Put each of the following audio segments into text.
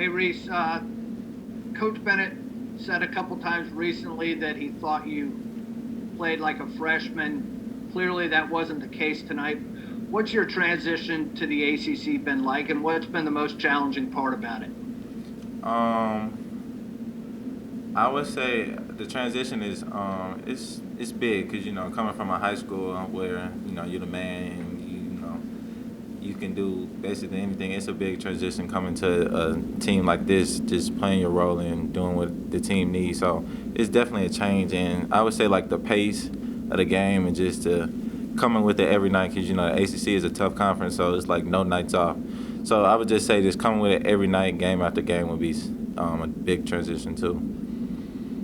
Hey, Reece, Coach Bennett said a couple times recently that he thought you played like a freshman. Clearly, that wasn't the case tonight. What's your transition to the ACC been like, and what's been the most challenging part about it? Um, I would say the transition is it's big because coming from a high school where you're the man and you can do basically anything. It's a big transition coming to a team like this, just playing your role and doing what the team needs. So it's definitely a change, and I would say like the pace of the game and just coming with it every night because the ACC is a tough conference, so it's like no nights off. So I would just say just coming with it every night, game after game, would be a big transition too.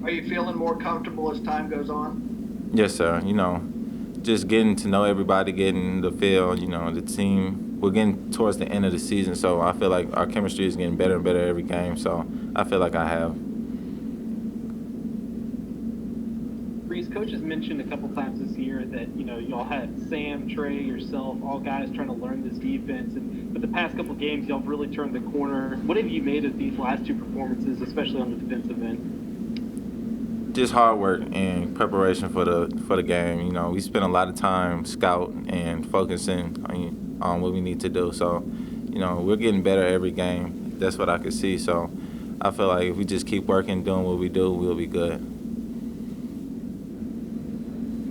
Are you feeling more comfortable as time goes on? Yes, sir. Just getting to know everybody, getting the feel, the team. We're getting towards the end of the season, so I feel like our chemistry is getting better and better every game. So I feel like I have. Reece, coach has mentioned a couple times this year that y'all had Sam, Trey, yourself, all guys trying to learn this defense, but the past couple games y'all have really turned the corner. What have you made of these last two performances, especially on the defensive end? Just hard work and preparation for the game. We spend a lot of time scouting and focusing on what we need to do. So, we're getting better every game. That's what I can see. So, I feel like if we just keep working, doing what we do, we'll be good.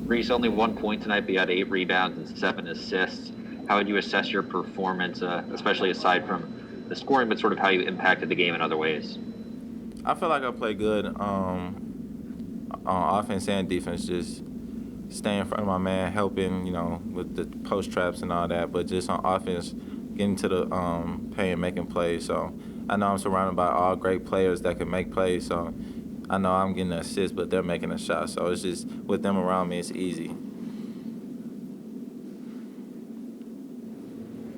Reece, only 1 point tonight, but you had 8 rebounds and 7 assists. How would you assess your performance, especially aside from the scoring, but sort of how you impacted the game in other ways? I feel like I play good on offense and defense, just staying in front of my man, helping, with the post traps and all that. But just on offense, getting to the paint and making plays. So I know I'm surrounded by all great players that can make plays. So I know I'm getting the assist, but they're making a shot. So it's just with them around me, it's easy.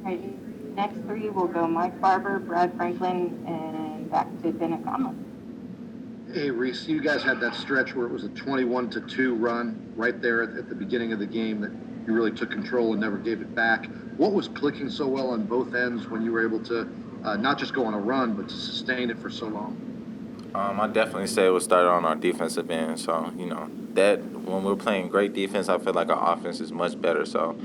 All right, next three will go Mike Barber, Brad Franklin, and back to Bennett Conlon. Hey, Reece, you guys had that stretch where it was a 21-2 run right there at the beginning of the game that you really took control and never gave it back. What was clicking so well on both ends when you were able to not just go on a run, but to sustain it for so long? I definitely say it was started on our defensive end. So, that when we're playing great defense, I feel like our offense is much better. So,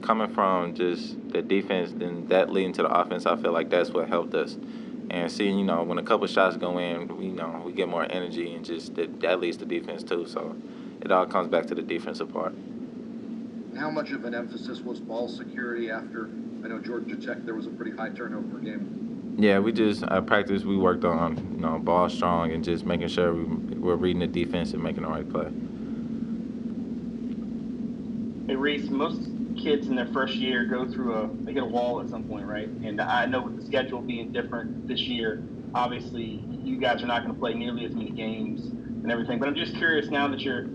coming from just the defense, then that leading to the offense, I feel like that's what helped us. And seeing, when a couple shots go in, we get more energy, and just that leads to defense too. So it all comes back to the defensive part. How much of an emphasis was ball security after, I know Georgia Tech, there was a pretty high turnover game? Yeah, at practice, we worked on, ball strong and just making sure we're reading the defense and making the right play. Hey, Reece, most kids in their first year they get a wall at some point, right? And I know with the schedule being different this year, obviously you guys are not going to play nearly as many games and everything. But I'm just curious now that you're,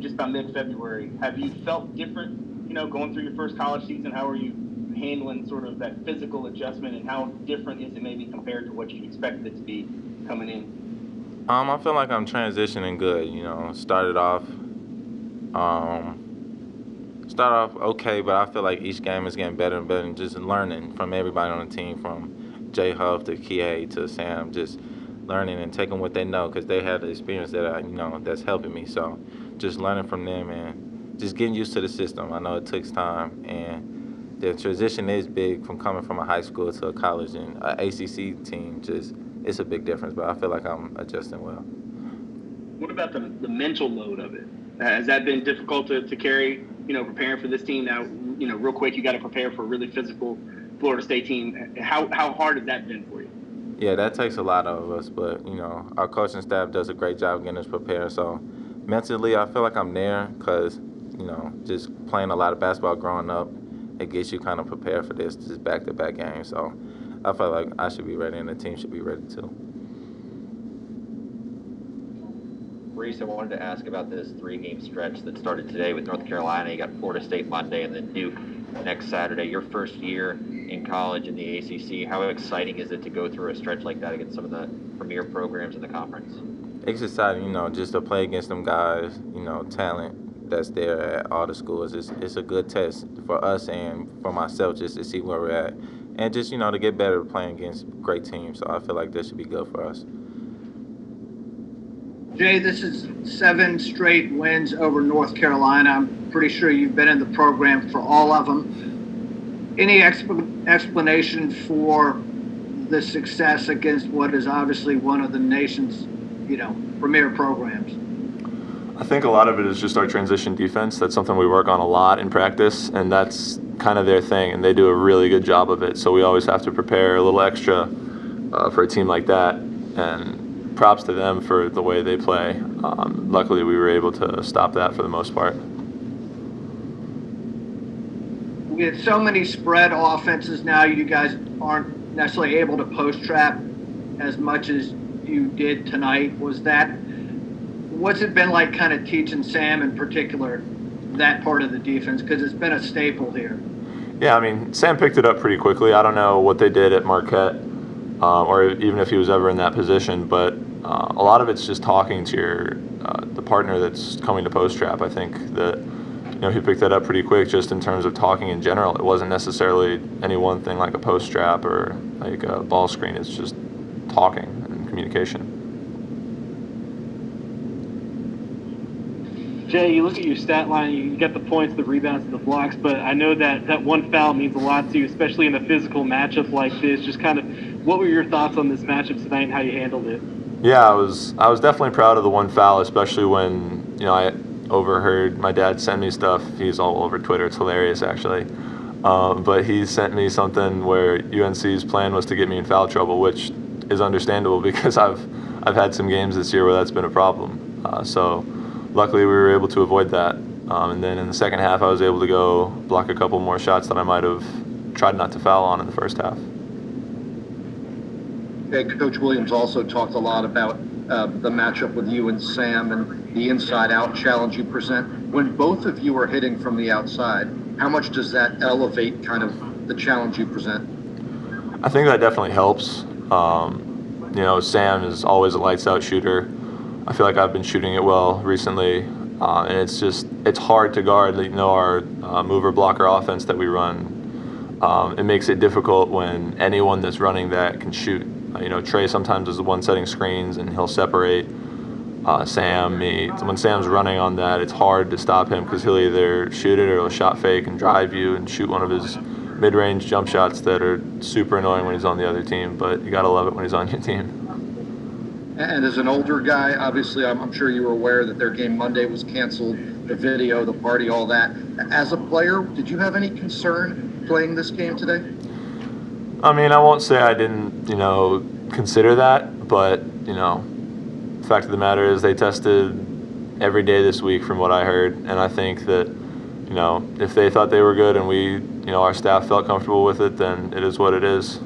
just about mid-February, have you felt different, going through your first college season? How are you handling sort of that physical adjustment, and how different is it maybe compared to what you expected it to be coming in? I feel like I'm transitioning good. Start off okay, but I feel like each game is getting better and better, and just learning from everybody on the team, from J Huff to Kihei to Sam, just learning and taking what they know because they have the experience that that's helping me. So just learning from them and just getting used to the system. I know it takes time, and the transition is big from coming from a high school to a college and an ACC team. It's a big difference, but I feel like I'm adjusting well. What about the mental load of it? Has that been difficult to carry? Preparing for this team now, real quick, you got to prepare for a really physical Florida State team. How hard has that been for you? Yeah, that takes a lot of us, but, our coaching staff does a great job getting us prepared. So mentally, I feel like I'm there because, just playing a lot of basketball growing up, it gets you kind of prepared for this back-to-back games. So I feel like I should be ready and the team should be ready too. Reece, I wanted to ask about this 3-game stretch that started today with North Carolina. You got Florida State Monday and then Duke next Saturday. Your first year in college in the ACC, how exciting is it to go through a stretch like that against some of the premier programs in the conference? It's exciting, just to play against them guys, talent that's there at all the schools. It's a good test for us and for myself just to see where we're at and just, to get better playing against great teams. So I feel like this should be good for us. Jay, this is 7 straight wins over North Carolina. I'm pretty sure you've been in the program for all of them. Any explanation for the success against what is obviously one of the nation's, premier programs? I think a lot of it is just our transition defense. That's something we work on a lot in practice, and that's kind of their thing, and they do a really good job of it. So we always have to prepare a little extra for a team like that, and props to them for the way they play. Luckily, we were able to stop that for the most part. We had so many spread offenses now. You guys aren't necessarily able to post trap as much as you did tonight. What's it been like kind of teaching Sam in particular that part of the defense? Because it's been a staple here. Yeah, I mean, Sam picked it up pretty quickly. I don't know what they did at Marquette or even if he was ever in that position, but a lot of it's just talking to the partner that's coming to post trap. I think that he picked that up pretty quick just in terms of talking in general. It wasn't necessarily any one thing like a post trap or like a ball screen. It's just talking and communication. Jay, you look at your stat line, you get the points, the rebounds, and the blocks, but I know that one foul means a lot to you, especially in a physical matchup like this. Just kind of, what were your thoughts on this matchup tonight and how you handled it? Yeah, I was definitely proud of the one foul, especially when I overheard my dad send me stuff. He's all over Twitter. It's hilarious, actually. But he sent me something where UNC's plan was to get me in foul trouble, which is understandable because I've had some games this year where that's been a problem. So luckily we were able to avoid that. And then in the second half, I was able to go block a couple more shots that I might have tried not to foul on in the first half. Okay, Coach Williams also talked a lot about the matchup with you and Sam and the inside-out challenge you present. When both of you are hitting from the outside, how much does that elevate kind of the challenge you present? I think that definitely helps. Sam is always a lights-out shooter. I feel like I've been shooting it well recently, and it's hard to guard. Our mover blocker offense that we run, it makes it difficult when anyone that's running that can shoot. Trey sometimes is the one setting screens, and he'll separate Sam, me. When Sam's running on that, it's hard to stop him because he'll either shoot it or he'll shot fake and drive you and shoot one of his mid-range jump shots that are super annoying when he's on the other team, but you got to love it when he's on your team. And as an older guy, obviously, I'm sure you were aware that their game Monday was canceled, the video, the party, all that. As a player, did you have any concern playing this game today? I mean, I won't say I didn't, consider that, but, the fact of the matter is they tested every day this week from what I heard, and I think that, if they thought they were good and we, our staff felt comfortable with it, then it is what it is.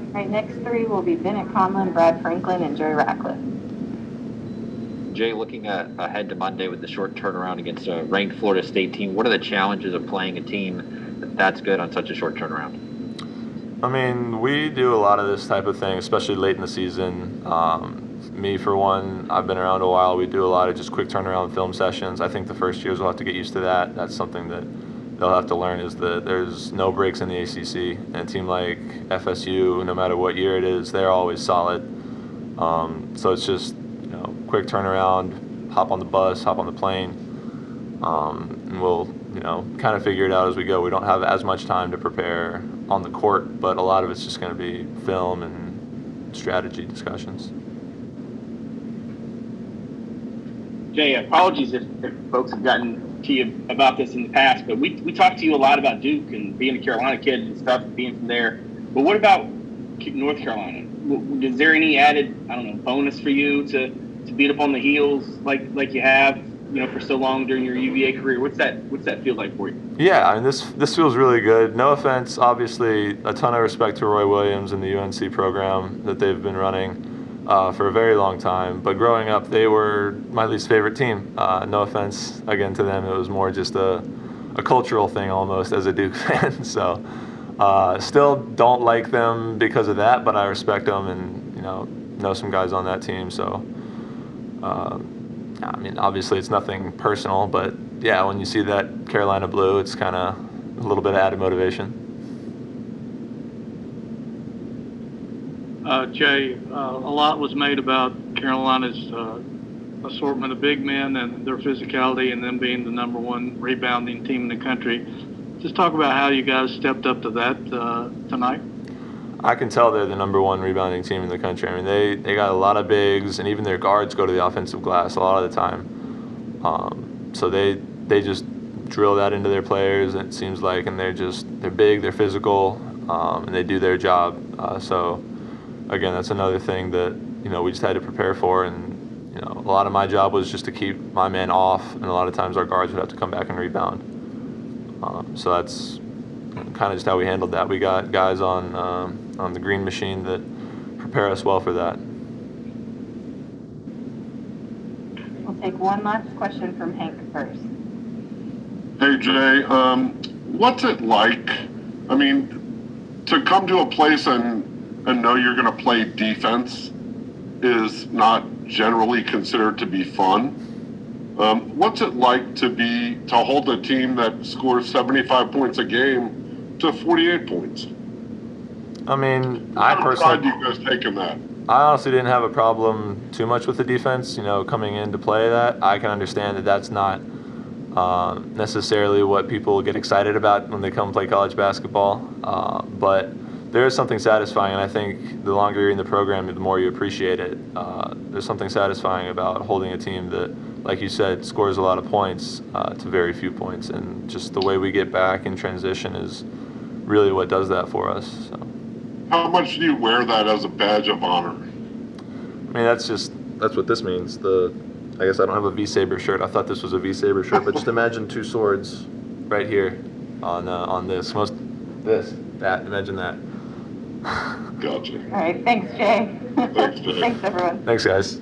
All right, next 3 will be Bennett Conlon, Brad Franklin, and Joey Ratcliffe. Jay, looking ahead to Monday with the short turnaround against a ranked Florida State team, what are the challenges of playing a team that's good on such a short turnaround? I mean, we do a lot of this type of thing, especially late in the season. Me, for one, I've been around a while. We do a lot of just quick turnaround film sessions. I think the first years will have to get used to that. That's something that they'll have to learn, is that there's no breaks in the ACC. And a team like FSU, no matter what year it is, they're always solid. So it's just, quick turnaround, hop on the bus, hop on the plane, and we'll, kind of figure it out as we go. We don't have as much time to prepare on the court, but a lot of it's just going to be film and strategy discussions. Jay, apologies if folks have gotten to you about this in the past, but we talked to you a lot about Duke and being a Carolina kid and stuff, being from there. But what about North Carolina? Is there any added, bonus for you to beat up on the heels like you have, for so long during your UVA career? What's that feel like for you? Yeah, I mean, this feels really good. No offense, obviously, a ton of respect to Roy Williams and the UNC program that they've been running for a very long time. But growing up, they were my least favorite team. No offense, again, to them. It was more just a cultural thing almost as a Duke fan. So still don't like them because of that, but I respect them and, know some guys on that team. So, I mean, obviously it's nothing personal, but yeah, when you see that Carolina blue, it's kind of a little bit of added motivation. Jay, a lot was made about Carolina's assortment of big men and their physicality and them being the number one rebounding team in the country. Just talk about how you guys stepped up to that tonight. I can tell they're the number one rebounding team in the country. I mean, they got a lot of bigs, and even their guards go to the offensive glass a lot of the time. So they just drill that into their players, it seems like, and they're big, they're physical, and they do their job. So again, that's another thing that we just had to prepare for, and a lot of my job was just to keep my men off, and a lot of times our guards would have to come back and rebound. So that's kind of just how we handled that. We got guys on the green machine that prepare us well for that. We'll take one last question from Hank first. Hey Jay, what's it like? I mean, to come to a place and know you're going to play defense is not generally considered to be fun. What's it like to hold a team that scores 75 points a game to 48 points? I mean, How pride do you guys take in that? I honestly didn't have a problem too much with the defense. Coming in to play that, I can understand that that's not necessarily what people get excited about when they come play college basketball. But there is something satisfying, and I think the longer you're in the program, the more you appreciate it. There's something satisfying about holding a team that, like you said, scores a lot of points to very few points, and just the way we get back in transition is really what does that for us. So. How much do you wear that as a badge of honor? I mean, that's what this means. I guess I don't have a V-Saber shirt. I thought this was a V-Saber shirt, but just imagine two swords right here on this. Imagine that. Gotcha. All right, thanks, Jay. Thanks, Jay. Thanks, everyone. Thanks, guys.